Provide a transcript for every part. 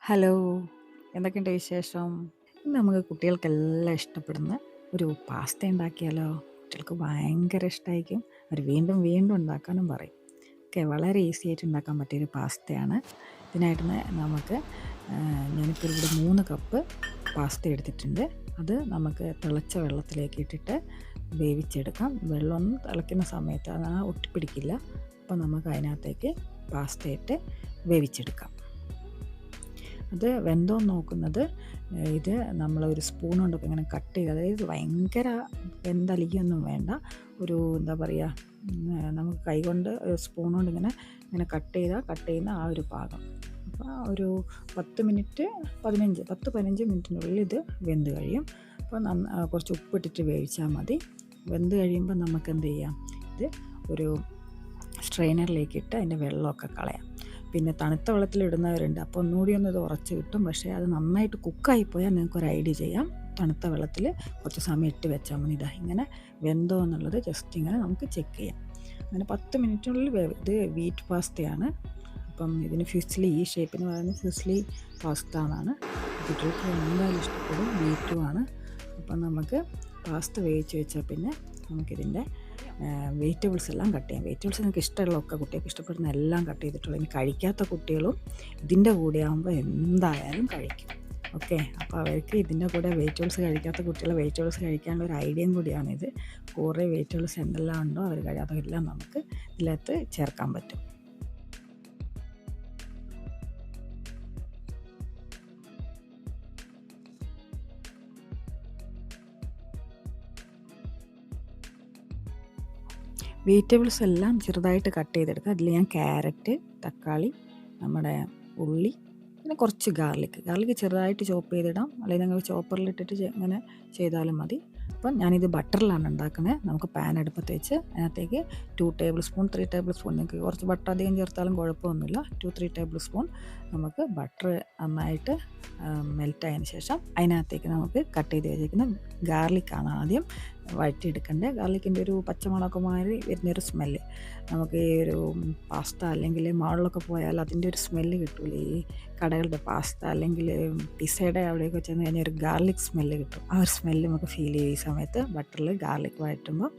Hello, എന്തൊക്കെയുണ്ട് വിശേഷം? ഇന്ന് നമുക്ക് കുട്ടികൾക്കെല്ലാം ഇഷ്ടപ്പെടുന്ന ഒരു പാസ്ത ഉണ്ടാക്കിയാലോ? കുട്ടികൾക്ക് ഭയങ്കര ഇഷ്ടമായിരിക്കും. അവർ വീണ്ടും വീണ്ടും ഉണ്ടാക്കാനും പറയും. ഓക്കെ, വളരെ ഈസി ആയിട്ട് ഉണ്ടാക്കാൻ പറ്റിയൊരു പാസ്തയാണ്. ഇതിനായിട്ട് നമുക്ക് ഞാനിപ്പോൾ ഇവിടെ 3 കപ്പ് പാസ്ത എടുത്തിട്ടുണ്ട്. അത് നമുക്ക് തിളച്ച വെള്ളത്തിലേക്ക് ഇട്ടിട്ട് വേവിച്ചെടുക്കാം. വെള്ളം ഒന്ന് തിളയ്ക്കുന്ന സമയത്ത് അത് ഒട്ടിപ്പിടിക്കില്ല. അപ്പോൾ നമുക്ക് അതിനകത്തേക്ക് പാസ്ത ഇട്ട് വേവിച്ചെടുക്കാം. അത് വെന്തോന്ന് നോക്കുന്നത് ഇത് നമ്മളൊരു സ്പൂൺ കൊണ്ടൊക്കെ ഇങ്ങനെ കട്ട് ചെയ്ത്, അതായത് ഭയങ്കര വെന്തലിക്കൊന്നും വേണ്ട. ഒരു എന്താ പറയുക, നമുക്ക് കൈകൊണ്ട് സ്പൂൺ കൊണ്ട് ഇങ്ങനെ ഇങ്ങനെ കട്ട് ചെയ്യുന്ന ആ ഒരു പാകം. അപ്പോൾ ഒരു 10-15 മിനിറ്റിനുള്ളിൽ ഇത് വെന്ത് കഴിയും. അപ്പോൾ കുറച്ച് ഉപ്പിട്ടിട്ട് വേവിച്ചാൽ മതി. വെന്ത് കഴിയുമ്പോൾ നമുക്ക് എന്ത് ചെയ്യാം, ഇത് ഒരു സ്ട്രെയിനറിലേക്ക് ഇട്ട് അതിൻ്റെ വെള്ളമൊക്കെ കളയാം. പിന്നെ തണുത്ത വെള്ളത്തിലിടുന്നവരുണ്ട്, അപ്പോൾ ഒന്നുകൂടി ഒന്ന് ഇത് ഉറച്ച് കിട്ടും. പക്ഷേ അത് നന്നായിട്ട് കുക്കായിപ്പോയാൽ നിങ്ങൾക്കൊരു ഐഡിയ ചെയ്യാം. തണുത്ത വെള്ളത്തിൽ കുറച്ച് സമയം ഇട്ട് വെച്ചാൽ മതി. ഇങ്ങനെ വെന്തോ എന്നുള്ളത് ജസ്റ്റ് ഇങ്ങനെ നമുക്ക് ചെക്ക് ചെയ്യാം. അങ്ങനെ 10 മിനിറ്റിനുള്ളിൽ ഇത് വീറ്റ് പാസ്തയാണ്. അപ്പം ഇതിന് ഫിസ്ലി, ഈ ഷേപ്പിന് പറയുന്നത് ഫിസ്ലി പാസ്ത എന്നാണ്. കുട്ടികൾക്ക് എന്തായാലും ഇഷ്ടപ്പെടും. വീറ്റുമാണ്. അപ്പം നമുക്ക് പാസ്ത വേവിച്ച് വെച്ചാൽ പിന്നെ നമുക്കിതിൻ്റെ വെജിറ്റബിൾസ് എല്ലാം കട്ട് ചെയ്യാം. വെജിറ്റബിൾസ് നിങ്ങൾക്ക് ഇഷ്ടമുള്ളതൊക്കെ, കുട്ടികൾക്ക് ഇഷ്ടപ്പെടുന്ന എല്ലാം കട്ട് ചെയ്തിട്ടുള്ളൂ. ഇനി കഴിക്കാത്ത കുട്ടികളും ഇതിൻ്റെ കൂടെ ആകുമ്പോൾ എന്തായാലും കഴിക്കും. ഓക്കെ, അപ്പോൾ അവർക്ക് ഇതിൻ്റെ കൂടെ വെജിറ്റബിൾസ് കഴിക്കാത്ത കുട്ടികളെ വെജിറ്റബിൾസ് കഴിക്കാനുള്ള ഒരു ഐഡിയയും കൂടിയാണിത്. കുറേ വെജിറ്റബിൾസ് എന്തെല്ലാം ഉണ്ടോ അവർ അതെല്ലാം നമുക്ക് ഇതിനകത്ത് ചേർക്കാൻ പറ്റും. വെജിറ്റബിൾസ് എല്ലാം ചെറുതായിട്ട് കട്ട് ചെയ്തെടുക്കുക. അതിൽ ഞാൻ ക്യാരറ്റ്, തക്കാളി, നമ്മുടെ ഉള്ളി, പിന്നെ കുറച്ച് ഗാർലിക് ചെറുതായിട്ട് ചോപ്പ് ചെയ്തിടാം. അല്ലെങ്കിൽ നിങ്ങൾ ചോപ്പറിലിട്ടിട്ട് ഇങ്ങനെ ചെയ്താലും മതി. അപ്പം ഞാനിത് ബട്ടറിലാണ് ഉണ്ടാക്കുന്നത്. നമുക്ക് പാൻ അടുപ്പത്ത് വെച്ച് അതിനകത്തേക്ക് 2 ടേബിൾ സ്പൂൺ 3 ടേബിൾ സ്പൂൺ, നിങ്ങൾക്ക് കുറച്ച് ബട്ടർ അധികം ചേർത്താലും കുഴപ്പമൊന്നുമില്ല. 2-3 ടേബിൾ സ്പൂൺ നമുക്ക് ബട്ടർ നന്നായിട്ട് മെൽറ്റായതിന് ശേഷം അതിനകത്തേക്ക് നമുക്ക് കട്ട് ചെയ്ത് വെച്ചിരിക്കുന്ന ഗാർലിക്കാണ് ആദ്യം വഴറ്റിയെടുക്കേണ്ടത്. ഗാർലിക്കിൻ്റെ ഒരു പച്ചമുളകൊക്കെ മാറി വരുന്നൊരു സ്മെല്ല്, നമുക്ക് ഈ ഒരു പാസ്ത അല്ലെങ്കിൽ മാളിലൊക്കെ പോയാൽ അതിൻ്റെ ഒരു സ്മെല്ല് കിട്ടൂലേ, ഈ കടകളുടെ പാസ്ത അല്ലെങ്കിൽ പിസ്സയുടെ അവിടെയൊക്കെ ചെന്ന് കഴിഞ്ഞാൽ ഒരു ഗാർലിക് സ്മെല്ല് കിട്ടും. ആ ഒരു സ്മെല്ല് നമുക്ക് ഫീൽ ചെയ്യും ഈ സമയത്ത് ബട്ടറിൽ ഗാർലിക് വഴറ്റുമ്പോൾ.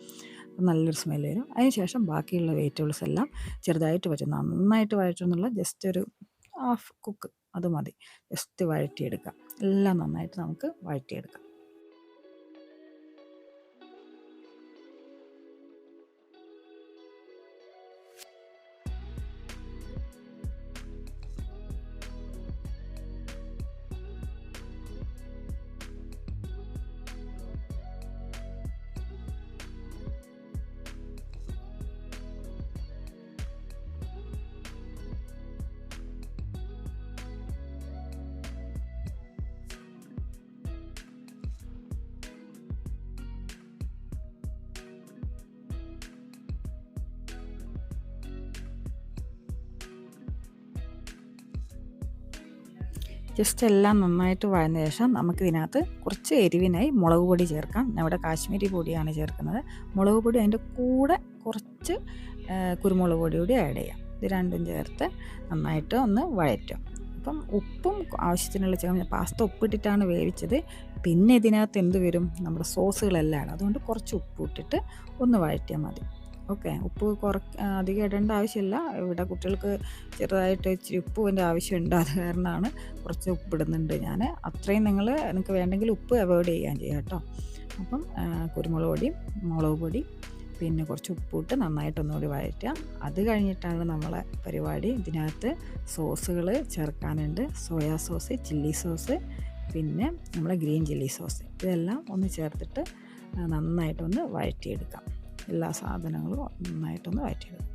നല്ലൊരു സ്മെല്ല് വരും. അതിന് ശേഷം ബാക്കിയുള്ള വെജിറ്റബിൾസ് എല്ലാം ചെറുതായിട്ട് വഴറ്റും. നന്നായിട്ട് വഴറ്റുന്നുള്ള ജസ്റ്റ് ഒരു ഹാഫ് കുക്ക് അത് മതി. ജസ്റ്റ് വഴറ്റിയെടുക്കാം. എല്ലാം നന്നായിട്ട് നമുക്ക് വഴറ്റിയെടുക്കാം. ജസ്റ്റ് എല്ലാം നന്നായിട്ട് വഴന്ന ശേഷം നമുക്കിതിനകത്ത് കുറച്ച് എരിവിനായി മുളക് പൊടി ചേർക്കാം. ഞാൻ ഇവിടെ കാശ്മീരി പൊടിയാണ് ചേർക്കുന്നത്. മുളക് പൊടി അതിൻ്റെ കൂടെ കുറച്ച് കുരുമുളക് പൊടി കൂടി ആഡ് ചെയ്യാം. ഇത് രണ്ടും ചേർത്ത് നന്നായിട്ട് ഒന്ന് വഴറ്റും. അപ്പം ഉപ്പും ആവശ്യത്തിനുള്ള ചേർക്കാം. പാസ്ത ഉപ്പിട്ടിട്ടാണ് വേവിച്ചത്. പിന്നെ ഇതിനകത്ത് എന്ത് വരും, നമ്മുടെ സോസുകളെല്ലാം ആണ്. അതുകൊണ്ട് കുറച്ച് ഉപ്പ് ഇട്ടിട്ട് ഒന്ന് വഴറ്റിയാൽ മതി. ഓക്കെ, ഉപ്പ് അധികം ഇടേണ്ട ആവശ്യമില്ല. ഇവിടെ കുട്ടികൾക്ക് ചെറുതായിട്ട് ഇച്ചിരി ഉപ്പിൻ്റെ ആവശ്യമുണ്ട്. അത് കാരണമാണ് കുറച്ച് ഉപ്പിടുന്നുണ്ട് ഞാൻ. അത്രയും നിങ്ങൾക്ക് വേണ്ടെങ്കിൽ ഉപ്പ് അവോയ്ഡ് ചെയ്യാൻ ചെയ്യാം കേട്ടോ. അപ്പം കുരുമുളക് പൊടി, മുളക് പൊടി, പിന്നെ കുറച്ച് ഉപ്പിട്ട് നന്നായിട്ടൊന്നുകൂടി വഴറ്റുക. അത് കഴിഞ്ഞിട്ടാണ് നമ്മളെ പരിപാടി. ഇതിനകത്ത് സോസുകൾ ചേർക്കാനുണ്ട്. സോയാ സോസ്, ചില്ലി സോസ്, പിന്നെ നമ്മുടെ ഗ്രീൻ ചില്ലി സോസ്. ഇതെല്ലാം ഒന്ന് ചേർത്തിട്ട് നന്നായിട്ടൊന്ന് വഴറ്റിയെടുക്കാം. എല്ലാ സാധനങ്ങളും നന്നായിട്ടൊന്ന് വഴറ്റിയെടുക്കാം.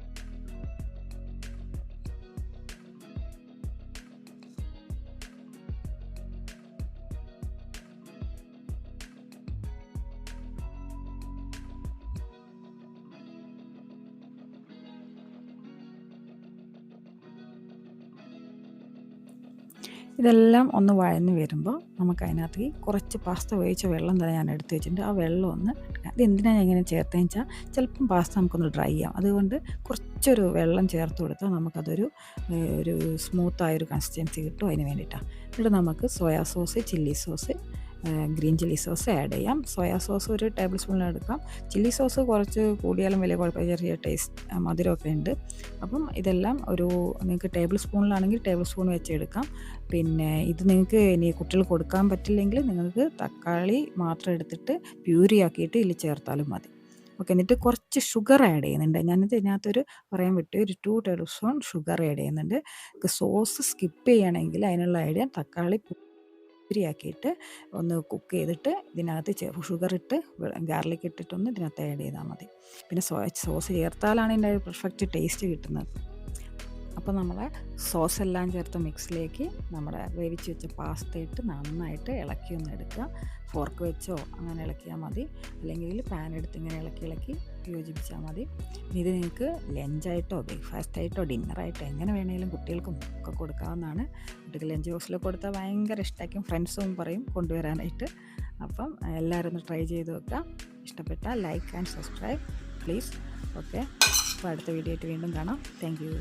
ഇതെല്ലാം ഒന്ന് വഴന്ന് വരുമ്പോൾ നമുക്ക് അതിനകത്ത് കുറച്ച് പാസ്ത വേവിച്ച വെള്ളം തന്നെ ഞാൻ എടുത്ത് വെച്ചിട്ടുണ്ട്. ആ വെള്ളം ഒന്ന് ഇത് എന്തിനാണ് ഞാൻ ഇങ്ങനെ ചേർത്തതെന്ന് വെച്ചാൽ ചിലപ്പം പാസ്ത നമുക്കൊന്ന് ഡ്രൈ ആവും. അതുകൊണ്ട് കുറച്ചൊരു വെള്ളം ചേർത്ത് കൊടുത്താൽ നമുക്കതൊരു ഒരു സ്മൂത്തായൊരു കൺസിസ്റ്റൻസി കിട്ടും. അതിന് വേണ്ടിയിട്ടാണ്. എന്നിട്ട് നമുക്ക് soya sauce, chilli sauce, green chilli sauce add ചെയ്യാം. സോയാ സോസ് ഒരു ടേബിൾ സ്പൂണിൽ എടുക്കാം. ചില്ലി സോസ് കുറച്ച് കൂടിയാലും വലിയ കുഴപ്പമില്ല, ചെറിയ ടേസ്റ്റ് മധുരമൊക്കെ ഉണ്ട്. അപ്പം ഇതെല്ലാം ഒരു നിങ്ങൾക്ക് ടേബിൾ സ്പൂണിലാണെങ്കിൽ ടേബിൾ സ്പൂൺ വെച്ച് എടുക്കാം. പിന്നെ ഇത് നിങ്ങൾക്ക് ഇനി കുട്ടികൾ കൊടുക്കാൻ പറ്റില്ലെങ്കിൽ നിങ്ങൾക്ക് തക്കാളി മാത്രം എടുത്തിട്ട് പ്യൂരി ആക്കിയിട്ട് ഇതിൽ ചേർത്താലും മതി. ഓക്കെ, എന്നിട്ട് കുറച്ച് ഷുഗർ ആഡ് ചെയ്യുന്നുണ്ട്. ഞാനിത് ഇതിനകത്തൊരു പറയാൻ വിട്ടു, ഒരു 2 ടേബിൾ സ്പൂൺ ഷുഗർ ആഡ് ചെയ്യുന്നുണ്ട്. സോസ് സ്കിപ്പ് ചെയ്യുകയാണെങ്കിൽ അതിനുള്ള ഐഡിയ തക്കാളി ആക്കിയിട്ട് ഒന്ന് കുക്ക് ചെയ്തിട്ട് ഇതിനകത്ത് ഷുഗർ ഇട്ട് ഗാർലിക് ഇട്ടിട്ടൊന്ന് ഇതിനകത്ത് ആഡ് ചെയ്താൽ മതി. പിന്നെ സോസ് ചേർത്താലാണ് ഇതിൻ്റെ ഒരു പെർഫെക്റ്റ് ടേസ്റ്റ് കിട്ടുന്നത്. അപ്പോൾ നമ്മളെ സോസ് എല്ലാം ചേർത്ത മിക്സിലേക്ക് നമ്മുടെ വേവിച്ച് വെച്ച പാസ്ത ഇട്ട് നന്നായിട്ട് ഇളക്കി ഒന്ന് എടുക്കുക. ഫോർക്ക് വെച്ചോ അങ്ങനെ ഇളക്കിയാൽ മതി, അല്ലെങ്കിൽ പാൻ എടുത്ത് ഇങ്ങനെ ഇളക്കി യോജിപ്പിച്ചാൽ മതി. ഇത് നിങ്ങൾക്ക് ലഞ്ചായിട്ടോ ബ്രേക്ക്ഫാസ്റ്റായിട്ടോ ഡിന്നറായിട്ടോ എങ്ങനെ വേണമെങ്കിലും കുട്ടികൾക്കും ഒക്കെ കൊടുക്കാവുന്നതാണ്. കുട്ടികൾ ലഞ്ച് ബോക്സിൽ കൊടുത്താൽ ഭയങ്കര ഇഷ്ടമായിരിക്കും, ഫ്രണ്ട്സും പറയും കൊണ്ടുവരാനായിട്ട്. അപ്പം എല്ലാവരും ഒന്ന് ട്രൈ ചെയ്ത് വെക്കുക. ഇഷ്ടപ്പെട്ടാൽ like and subscribe please. Okay, അപ്പോൾ അടുത്ത വീഡിയോ ആയിട്ട് വീണ്ടും കാണാം. Thank you.